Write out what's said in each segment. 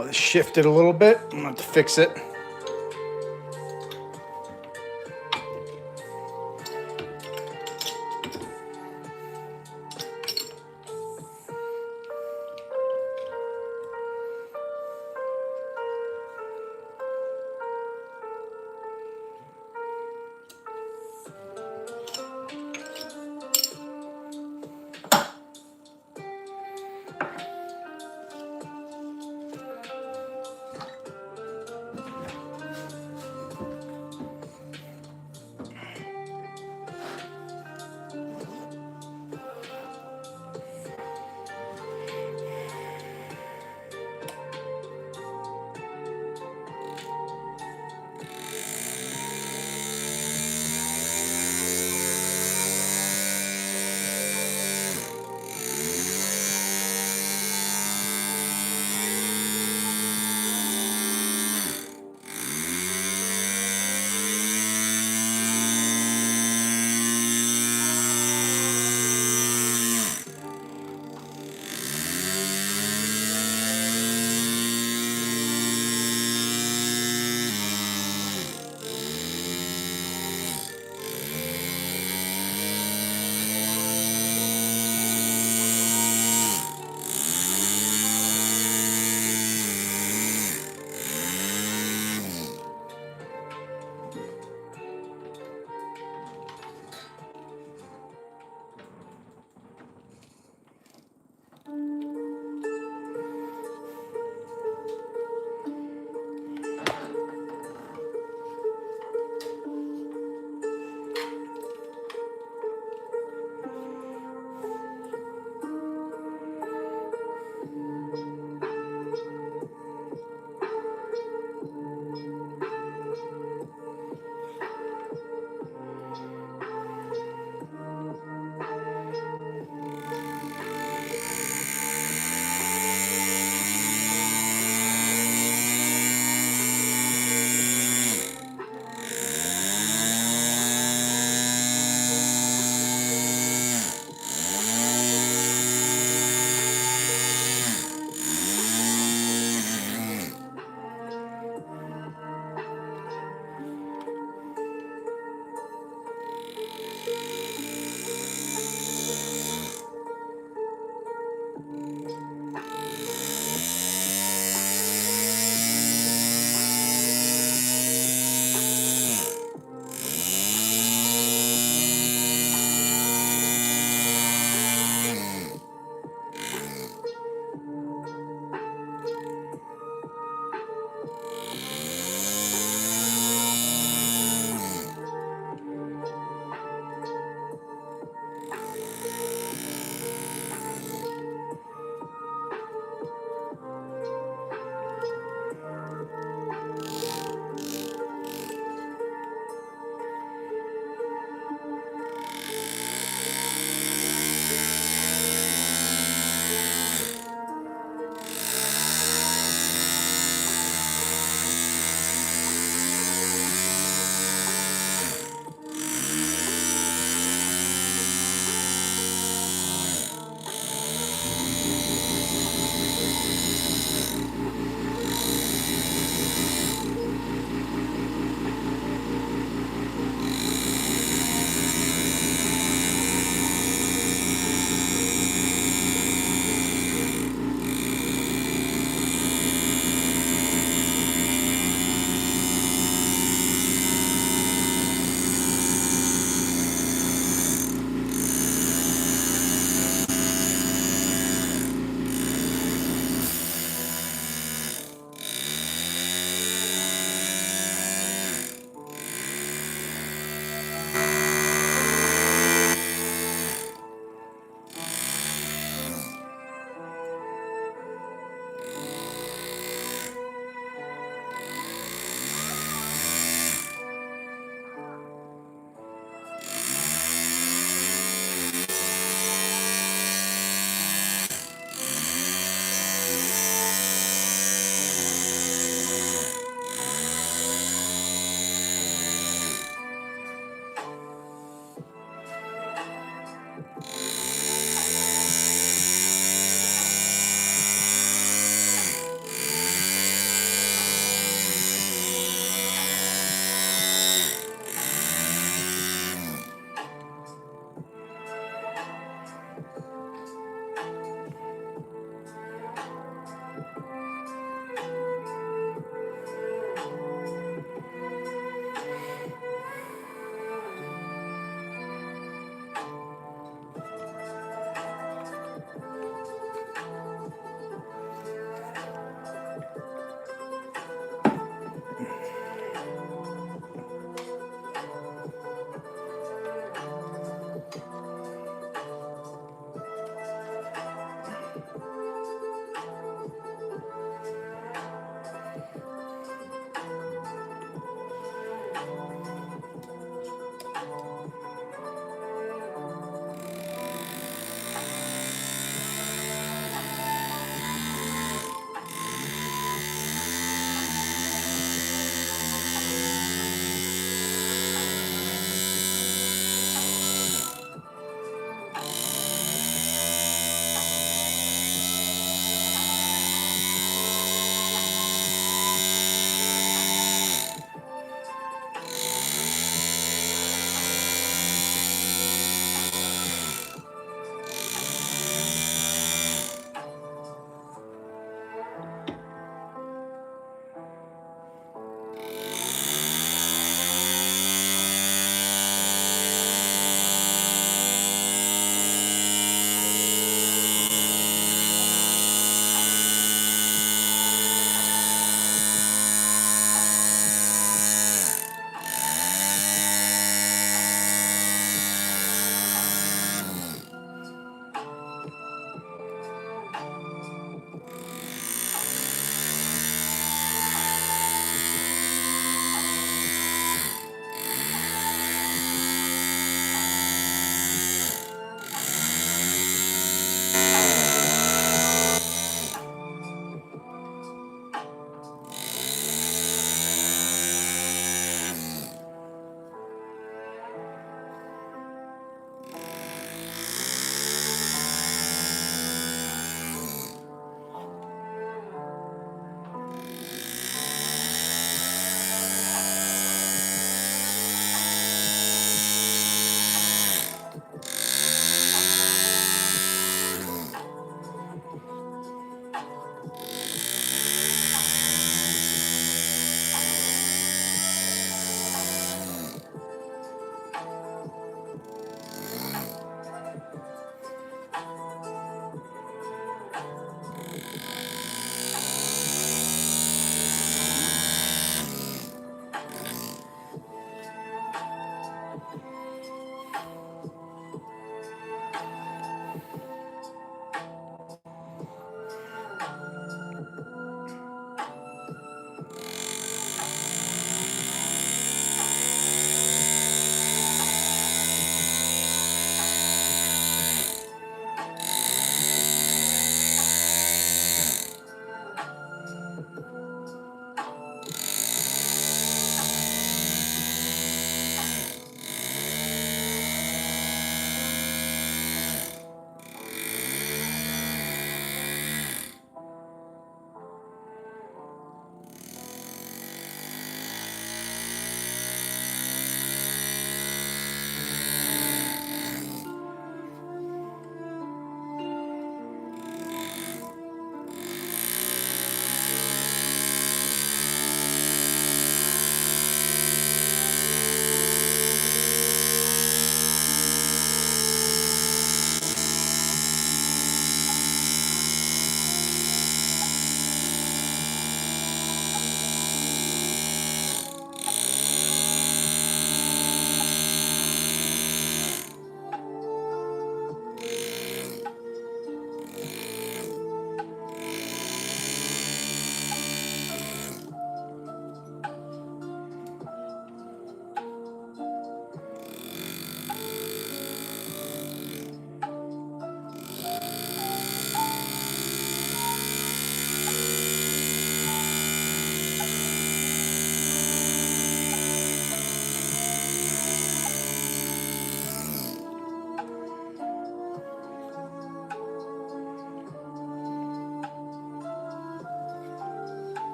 Well, it shifted a little bit. I'm gonna have to fix it.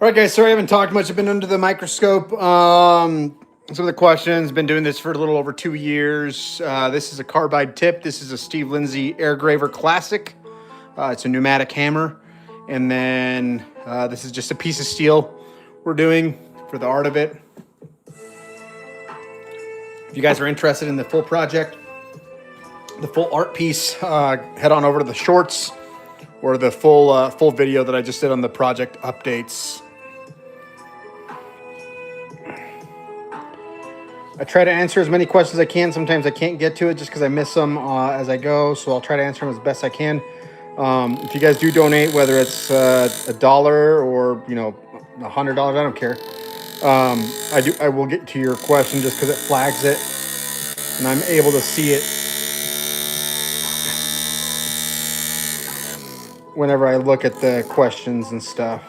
All right, guys. Sorry, I haven't talked much. I've been under the microscope. Some of the questions. Been doing this for a little over 2 years. This is a carbide tip. This is a Steve Lindsay Airgraver Classic. It's a pneumatic hammer, and then this is just a piece of steel we're doing for the art of it. If you guys are interested in the full project, the full art piece, head on over to the shorts or the full video that I just did on the project updates. I try to answer as many questions as I can. Sometimes I can't get to it just because I miss them as I go, so I'll try to answer them as best I can. If you guys do donate, whether it's $1 or $100, I don't care. I will get to your question just because it flags it, and I'm able to see it whenever I look at the questions and stuff.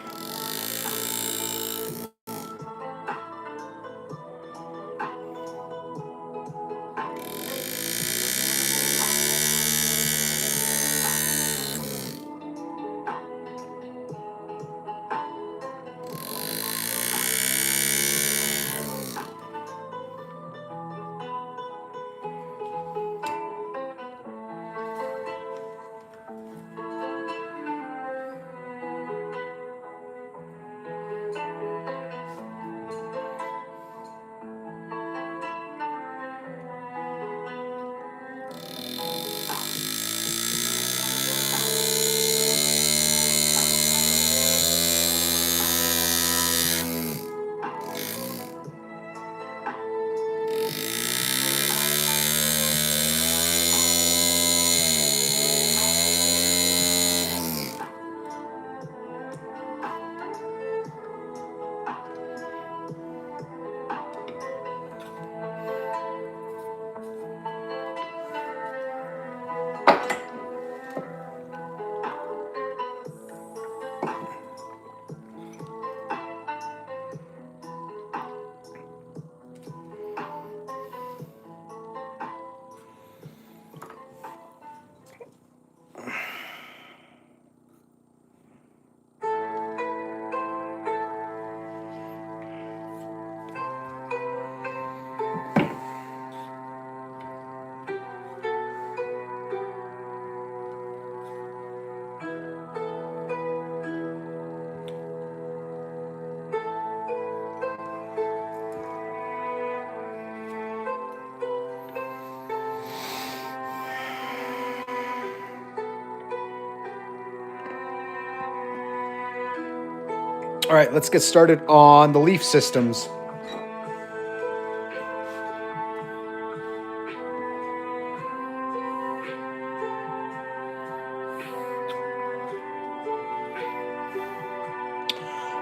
All right, let's get started on the leaf systems.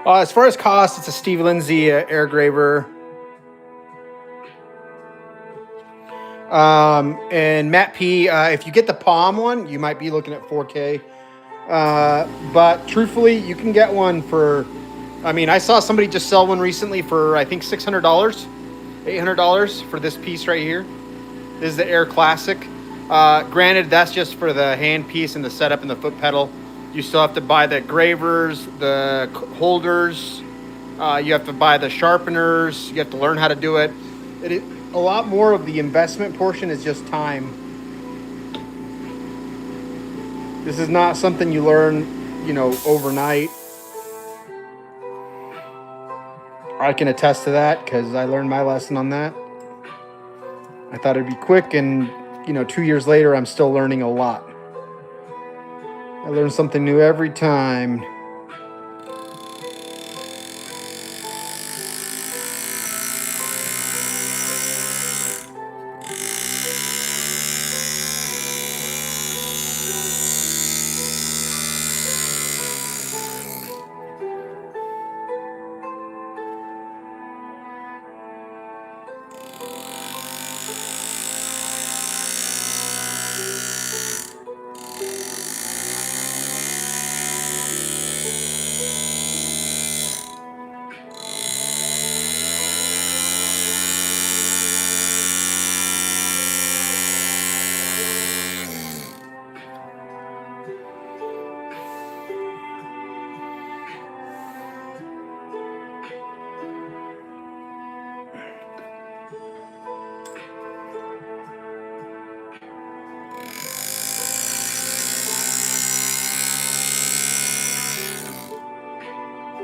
As far as cost, it's a Steve Lindsay air graver. And Matt P, if you get the Palm one, you might be looking at 4K. But truthfully, you can get one for, I mean, I saw somebody just sell one recently for, I think, $600, $800 for this piece right here. This is the Air Classic. Granted, that's just for the hand piece and the setup and the foot pedal. You still have to buy the gravers, the holders. You have to buy the sharpeners. You have to learn how to do it. A lot more of the investment portion is just time. This is not something you learn, overnight. I can attest to that because I learned my lesson on that. I thought it'd be quick, and 2 years later, I'm still learning a lot. I learn something new every time.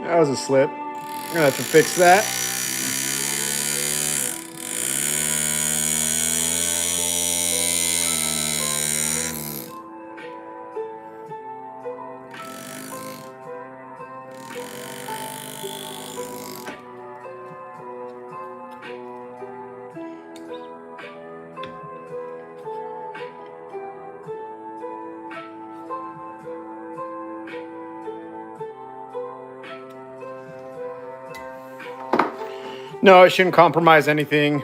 That was a slip. I'm gonna have to fix that. No, it shouldn't compromise anything.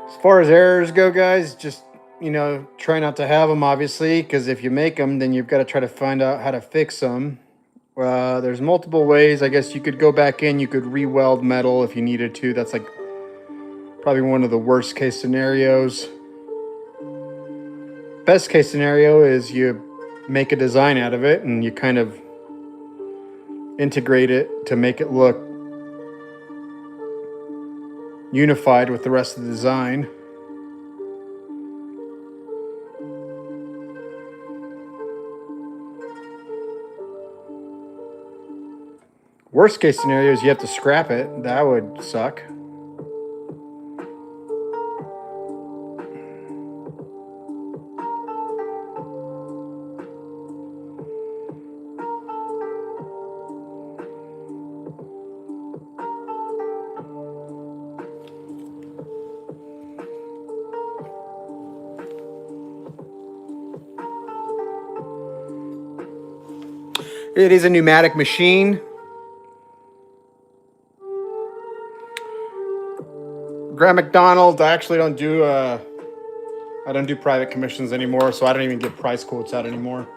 As far as errors go, guys, just, try not to have them, obviously, because if you make them, then you've got to try to find out how to fix them. There's multiple ways. I guess you could go back in, you could re-weld metal if you needed to. That's like probably one of the worst case scenarios. Best case scenario is you make a design out of it and you kind of integrate it to make it look unified with the rest of the design. Worst case scenario is you have to scrap it. That would suck. It is a pneumatic machine. Graham McDonald, I actually don't do private commissions anymore, so I don't even get price quotes out anymore.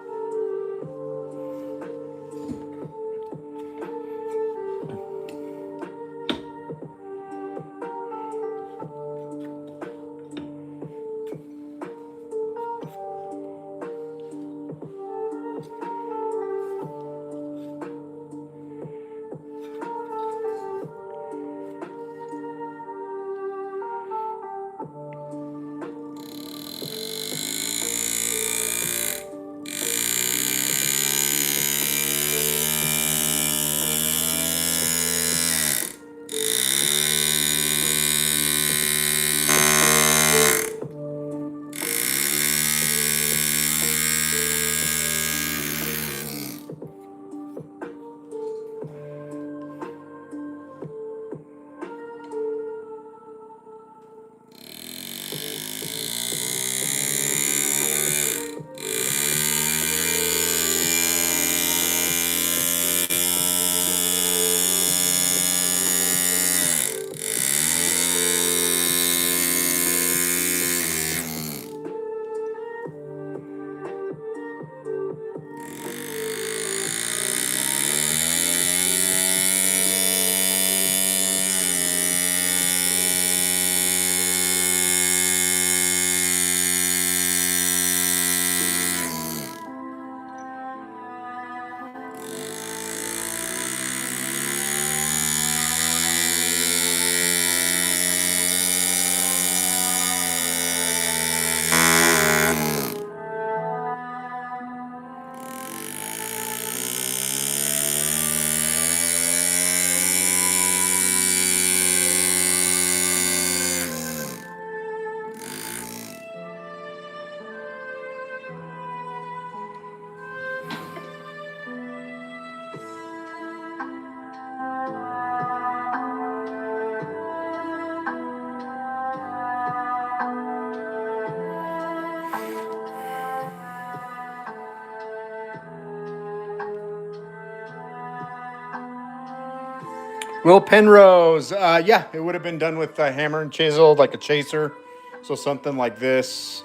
Will Penrose, yeah, it would have been done with a hammer and chisel, like a chaser. So something like this.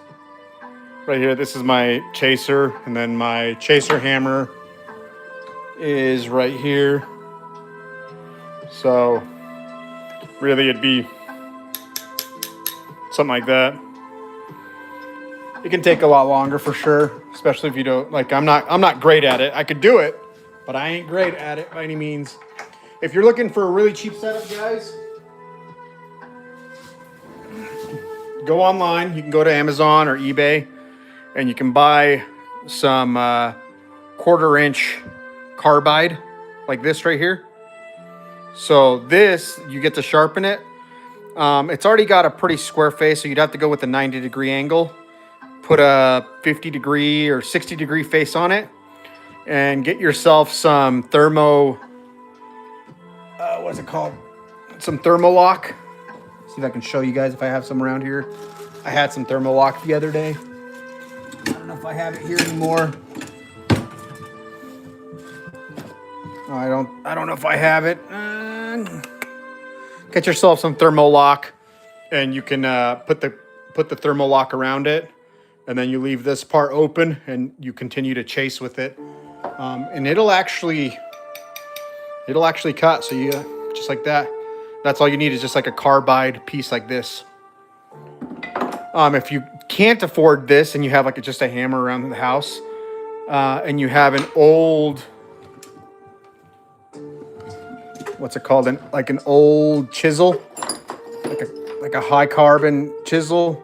Right here, this is my chaser, and then my chaser hammer is right here. So really it'd be something like that. It can take a lot longer for sure, especially if you don't like I'm not great at it. I could do it, but I ain't great at it by any means. If you're looking for a really cheap setup, guys, go online. You can go to Amazon or eBay, and you can buy some 1/4-inch carbide like this right here. So this, you get to sharpen it. It's already got a pretty square face, so you'd have to go with a 90-degree angle. Put a 50-degree or 60-degree face on it, and get yourself some thermo. What's it called? Some Thermolock. See if I can show you guys if I have some around here. I had some Thermolock the other day. I don't know if I have it here anymore. Oh, I don't know if I have it. Get yourself some Thermolock, and you can put the Thermolock around it, and then you leave this part open, and you continue to chase with it, and it'll actually cut. So you just like that. That's all you need is just like a carbide piece like this. If you can't afford this and you have like just a hammer around the house, and you have an old, what's it called? An old chisel, like a high carbon chisel.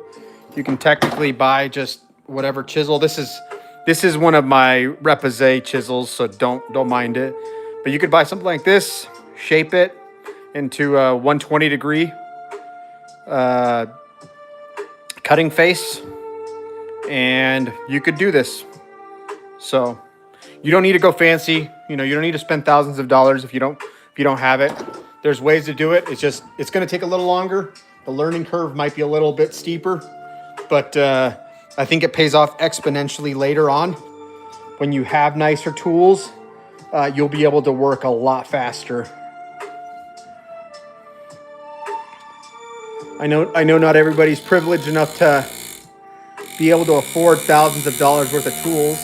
You can technically buy just whatever chisel. This is one of my Repoussé chisels, so don't mind it. But you could buy something like this, shape it into a 120-degree cutting face, and you could do this. So you don't need to go fancy. You don't need to spend thousands of dollars if you don't have it. There's ways to do it. It's going to take a little longer. The learning curve might be a little bit steeper, but I think it pays off exponentially later on. When you have nicer tools, you'll be able to work a lot faster. I know not everybody's privileged enough to be able to afford thousands of dollars worth of tools.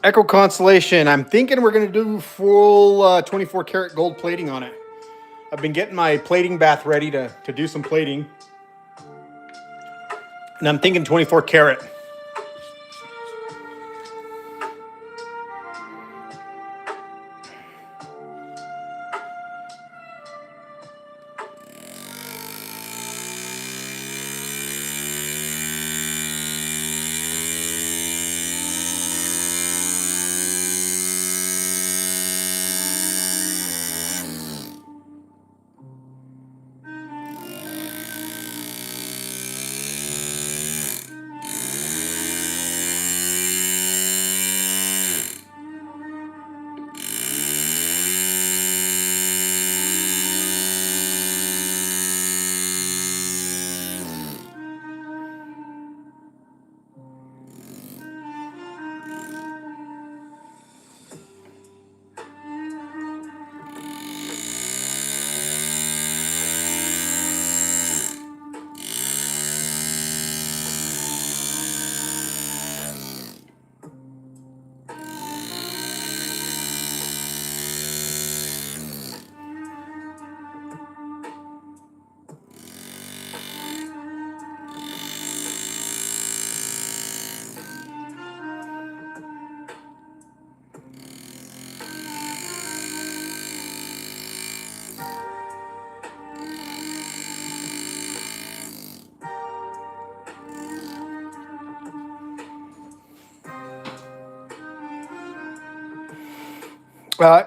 Echo Constellation, I'm thinking we're going to do full 24 karat gold plating on it. I've been getting my plating bath ready to do some plating. And I'm thinking 24 karat.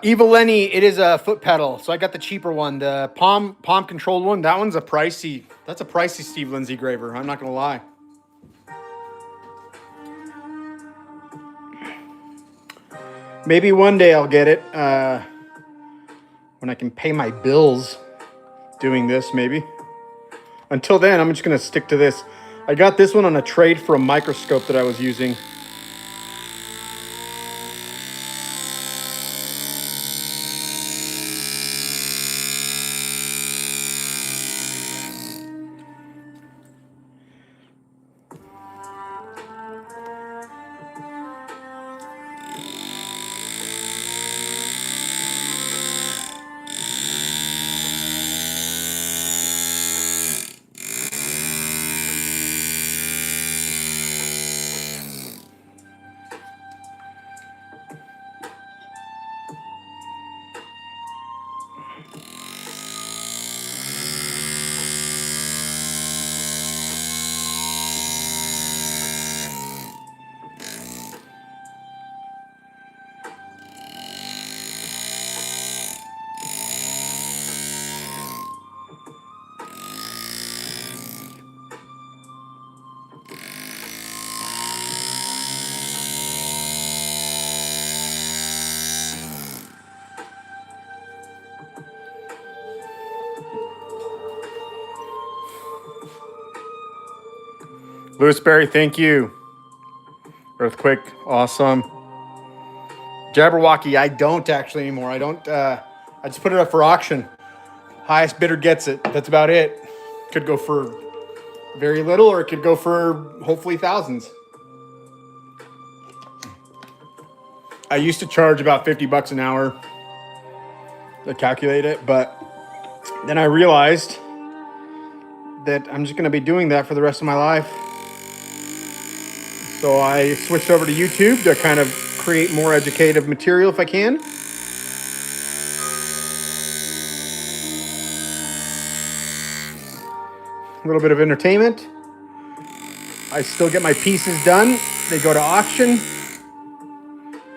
Evil Lenny, it is a foot pedal. So I got the cheaper one, the palm controlled one. That one's a pricey. That's a pricey Steve Lindsay graver. I'm not gonna lie. Maybe one day I'll get it when I can pay my bills doing this. Maybe. Until then, I'm just gonna stick to this. I got this one on a trade for a microscope that I was using. Lewisberry, thank you. Earthquake, awesome. Jabberwocky, I don't actually anymore. I don't. I just put it up for auction. Highest bidder gets it. That's about it. Could go for very little, or it could go for hopefully thousands. I used to charge about $50 an hour to calculate it, but then I realized that I'm just going to be doing that for the rest of my life. So I switched over to YouTube to kind of create more educative material if I can. A little bit of entertainment. I still get my pieces done. They go to auction.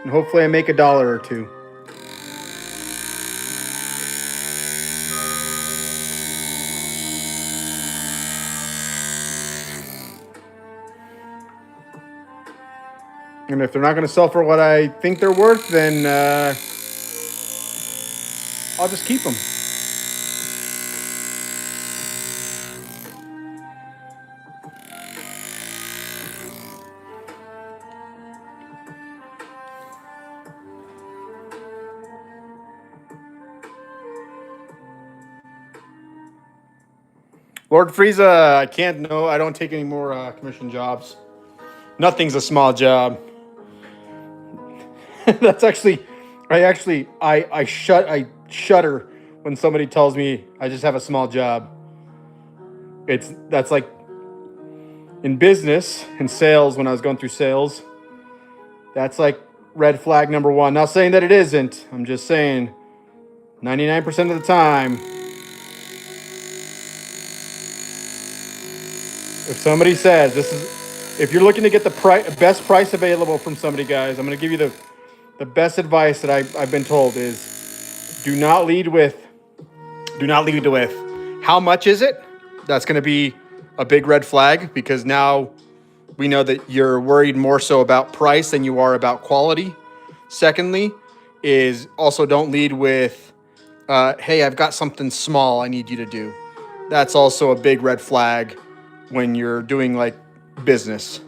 And hopefully I make $1 or $2. And if they're not going to sell for what I think they're worth, then I'll just keep them. Lord Frieza, I can't. No, I don't take any more commission jobs. Nothing's a small job. That's actually, I shudder when somebody tells me I just have a small job. That's like in business, in sales, when I was going through sales, that's like red flag number one. Not saying that it isn't. I'm just saying 99% of the time, if somebody says if you're looking to get the best price available from somebody, guys, I'm going to give you the best advice that I've been told is do not lead with how much is it? That's going to be a big red flag, because now we know that you're worried more so about price than you are about quality. Secondly, is also don't lead with, hey, I've got something small I need you to do. That's also a big red flag when you're doing like business.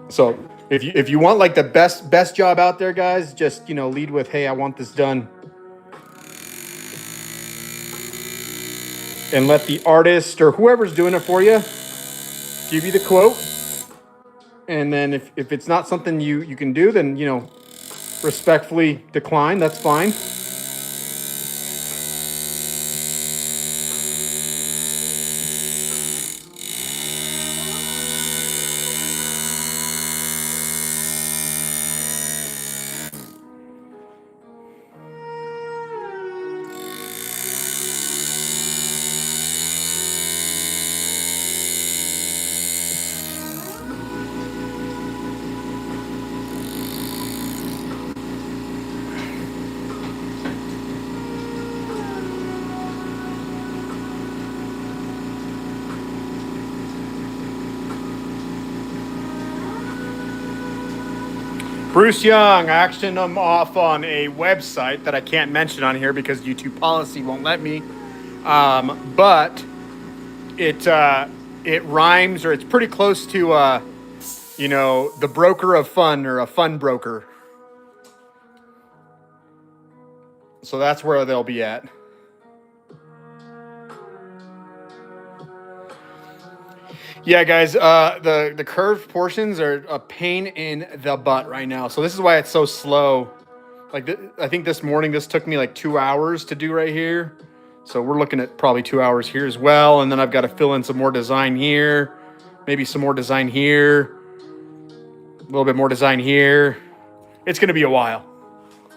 So if you want like the best job out there, guys, just lead with, hey, I want this done, and let the artist or whoever's doing it for you give you the quote. And then if it's not something you can do, then respectfully decline. That's fine. Bruce Young, I actioned them off on a website that I can't mention on here because YouTube policy won't let me. But it rhymes, or it's pretty close to the broker of fun, or a fun broker. So that's where they'll be at. Yeah, guys, the curved portions are a pain in the butt right now. So this is why it's so slow. Like, I think this morning this took me like 2 hours to do right here. So we're looking at probably 2 hours here as well. And then I've got to fill in some more design here. Maybe some more design here. A little bit more design here. It's going to be a while.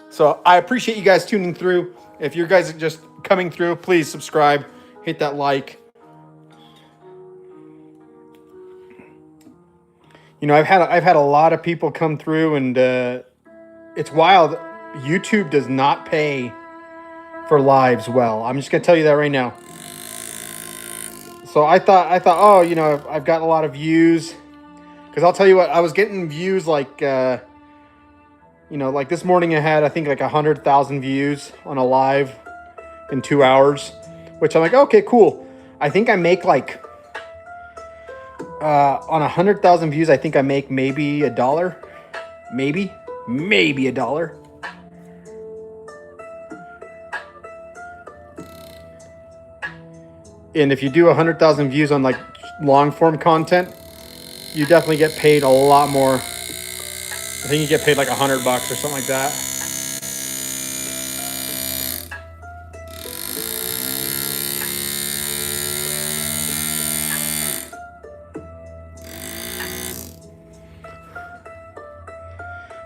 So I appreciate you guys tuning through. If you guys are just coming through, please subscribe. Hit that like. You know, I've had a lot of people come through, and it's wild. YouTube does not pay for lives well. I'm just gonna tell you that right now. So I thought, oh, you know, I've got a lot of views, because I'll tell you what, I was getting views like, like this morning I had, I think, like 100,000 views on a live in 2 hours, which I'm like, okay, cool. I think I make like. On 100,000 views, I think I make maybe $1. Maybe $1. And if you do 100,000 views on like long form content, you definitely get paid a lot more. I think you get paid like $100 or something like that.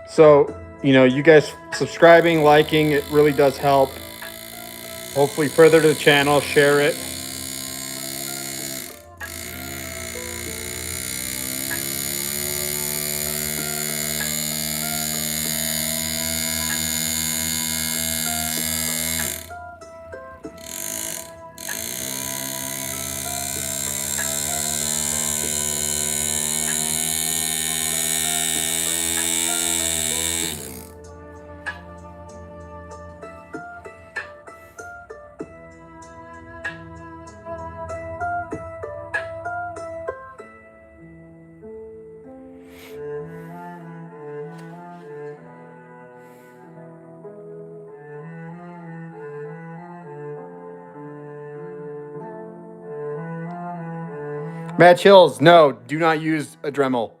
So, you know, you guys subscribing, liking, it really does help. Hopefully further to the channel, share it. Matt Chills, no, do not use a Dremel.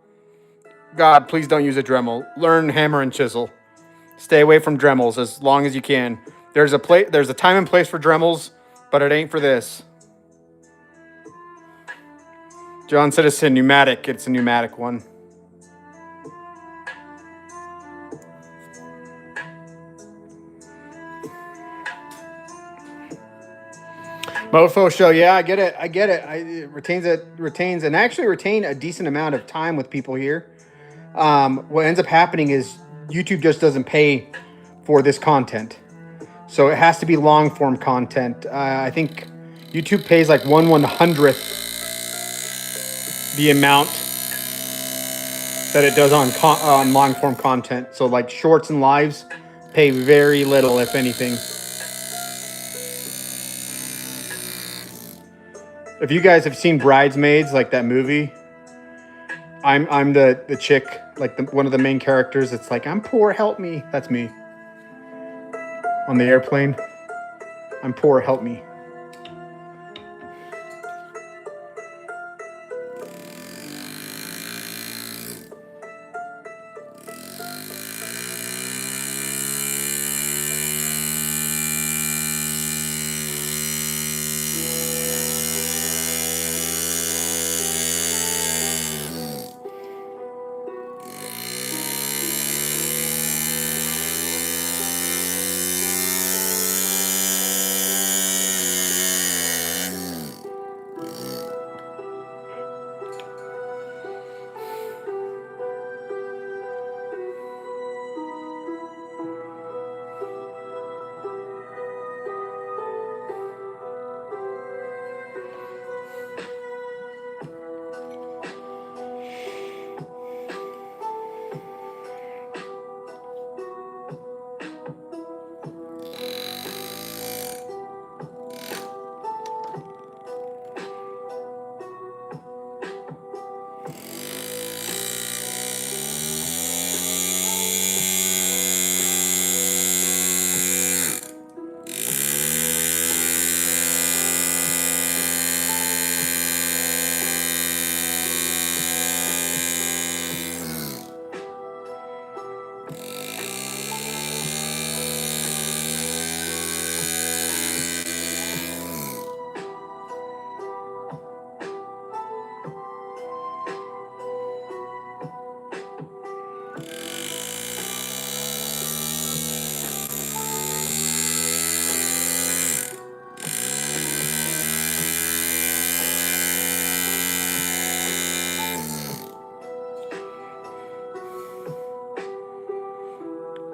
God, please don't use a Dremel. Learn hammer and chisel. Stay away from Dremels as long as you can. There's a time and place for Dremels, but it ain't for this. John said it's a pneumatic. It's a pneumatic one. Mofo show, yeah, I get it. It retains and actually retain a decent amount of time with people here. What ends up happening is YouTube just doesn't pay for this content, so it has to be long form content. I think YouTube pays like 1/100th the amount that it does on long form content. So like shorts and lives pay very little, if anything. If you guys have seen Bridesmaids, like that movie, I'm the chick, like one of the main characters. It's like, I'm poor, help me. That's me on the airplane. I'm poor, help me.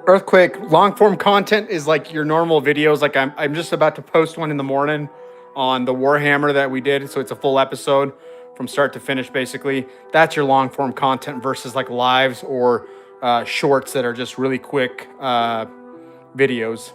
Earthquake long form content is like your normal videos. Like I'm just about to post one in the morning on the Warhammer that we did. So it's a full episode from start to finish, basically. That's your long form content versus like lives or shorts that are just really quick videos.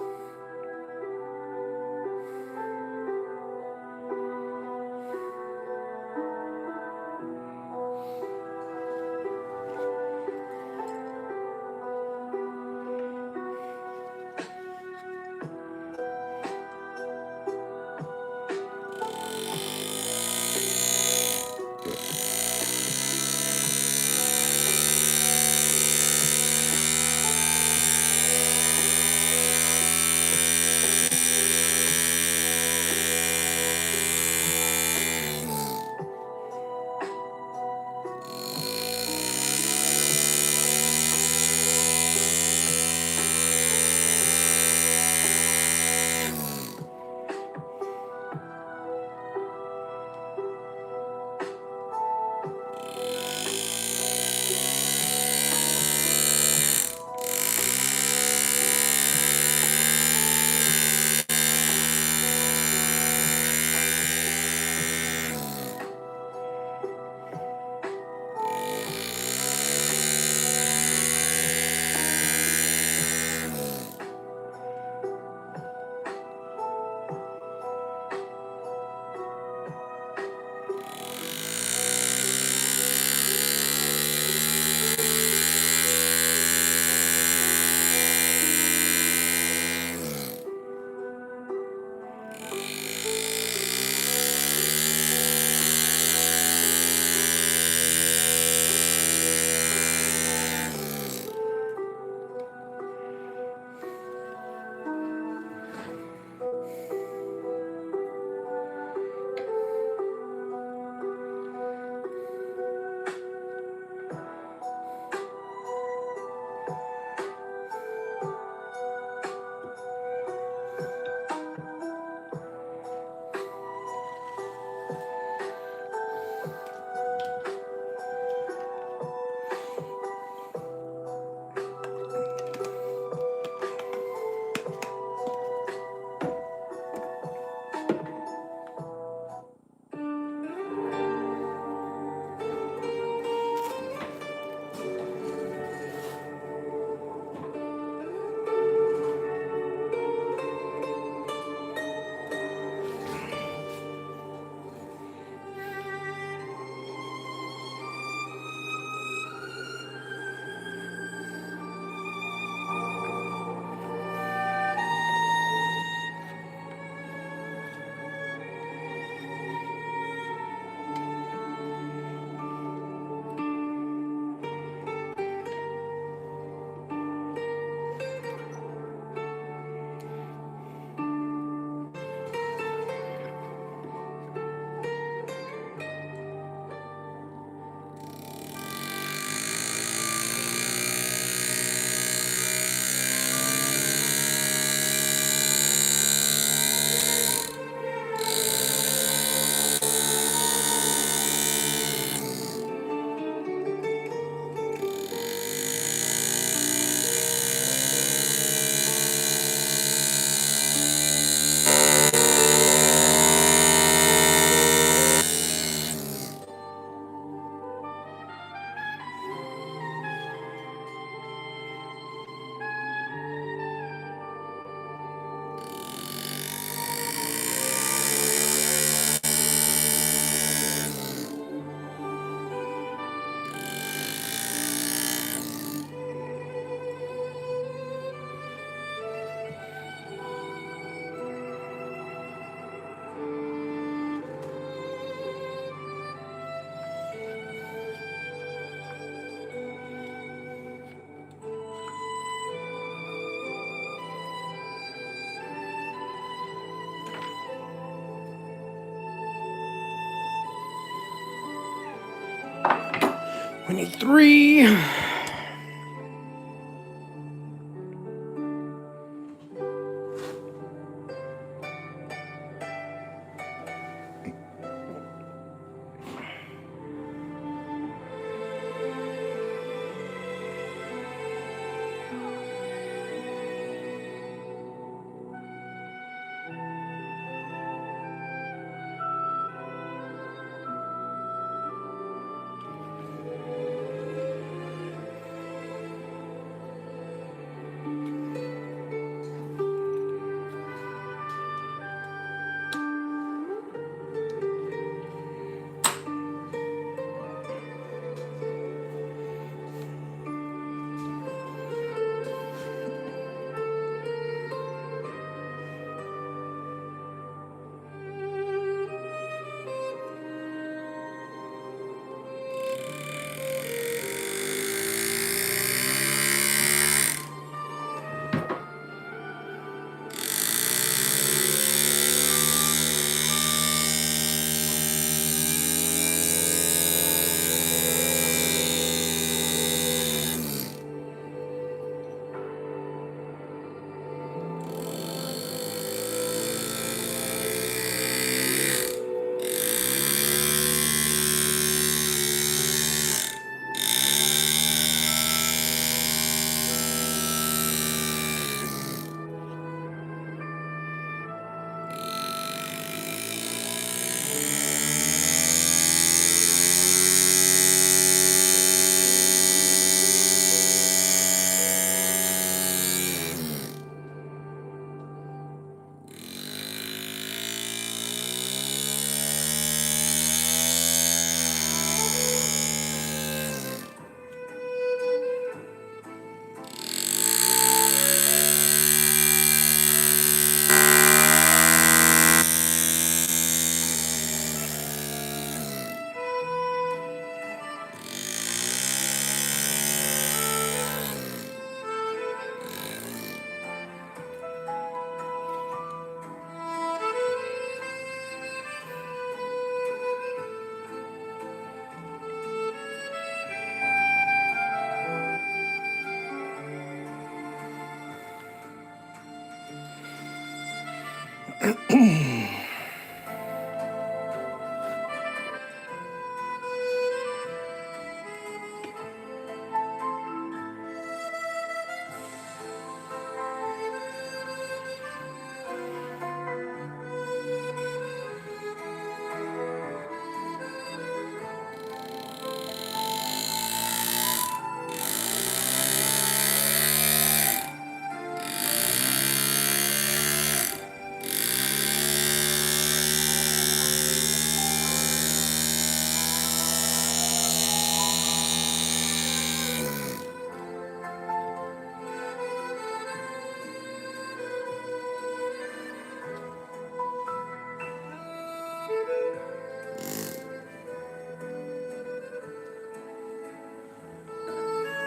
We need 3.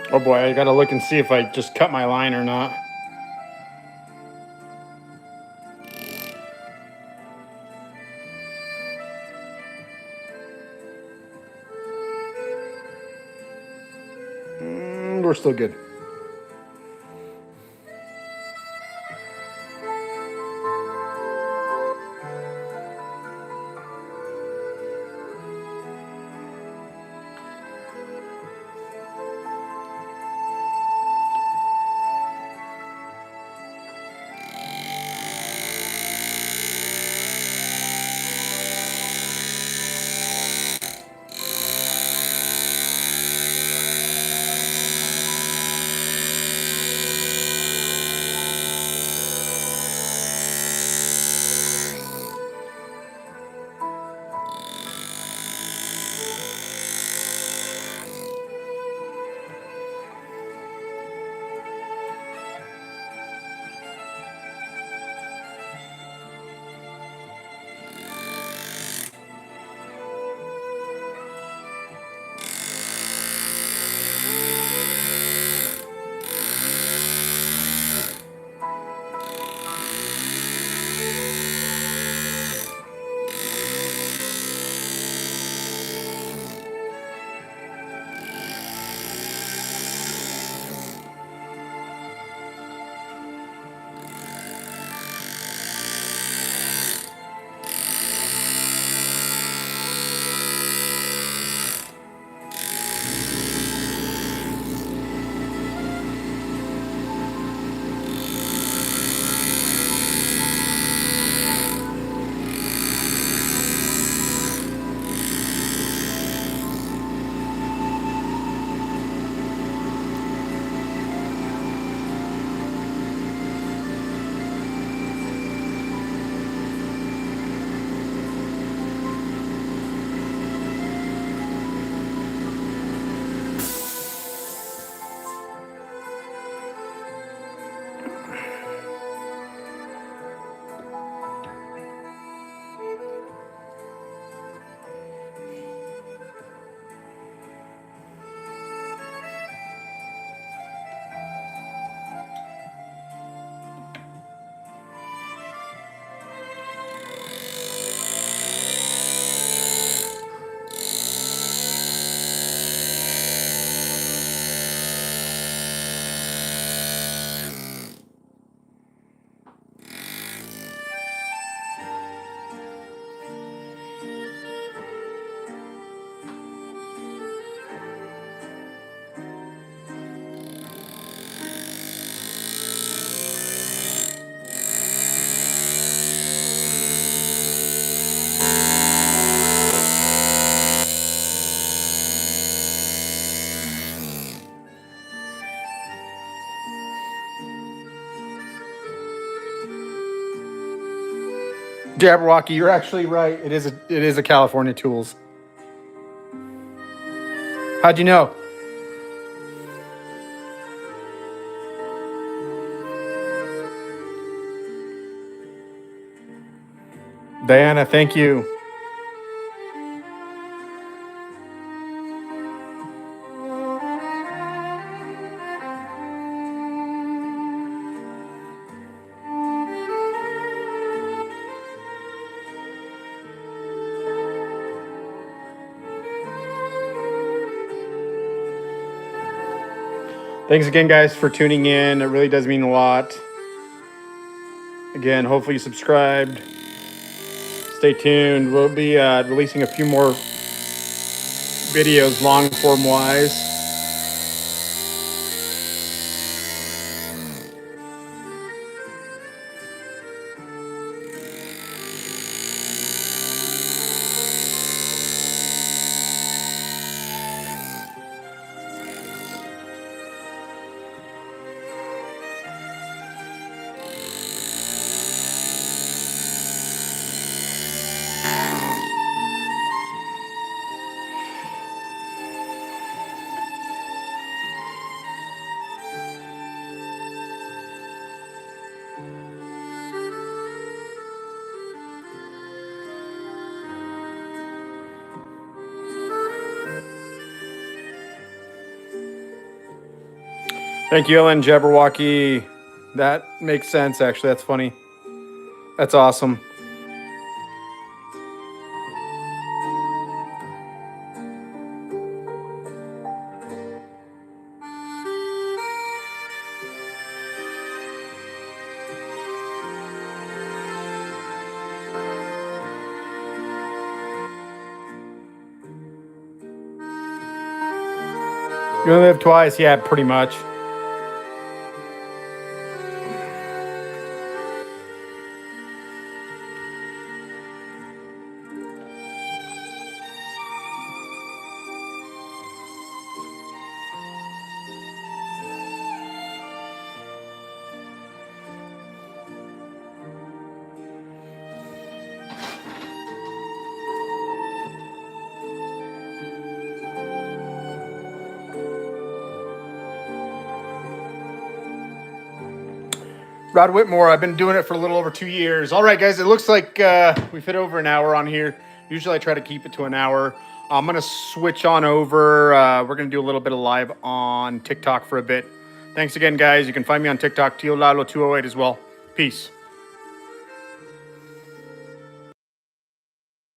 Oh boy, I gotta look and see if I just cut my line or not. We're still good. Jabberwocky, you're actually right. It is a California Tools. How'd you know? Diana, thank you. Thanks again, guys, for tuning in. It really does mean a lot. Again, hopefully you subscribed. Stay tuned. We'll be releasing a few more videos long form wise. Thank you, Ellen Jabberwocky. That makes sense, actually. That's funny. That's awesome. You only live twice? Yeah, pretty much. Rod Whitmore, I've been doing it for a little over 2 years. All right, guys, it looks like we've hit over an hour on here. Usually I try to keep it to an hour. I'm going to switch on over. We're going to do a little bit of live on TikTok for a bit. Thanks again, guys. You can find me on TikTok, TioLalo208 as well. Peace.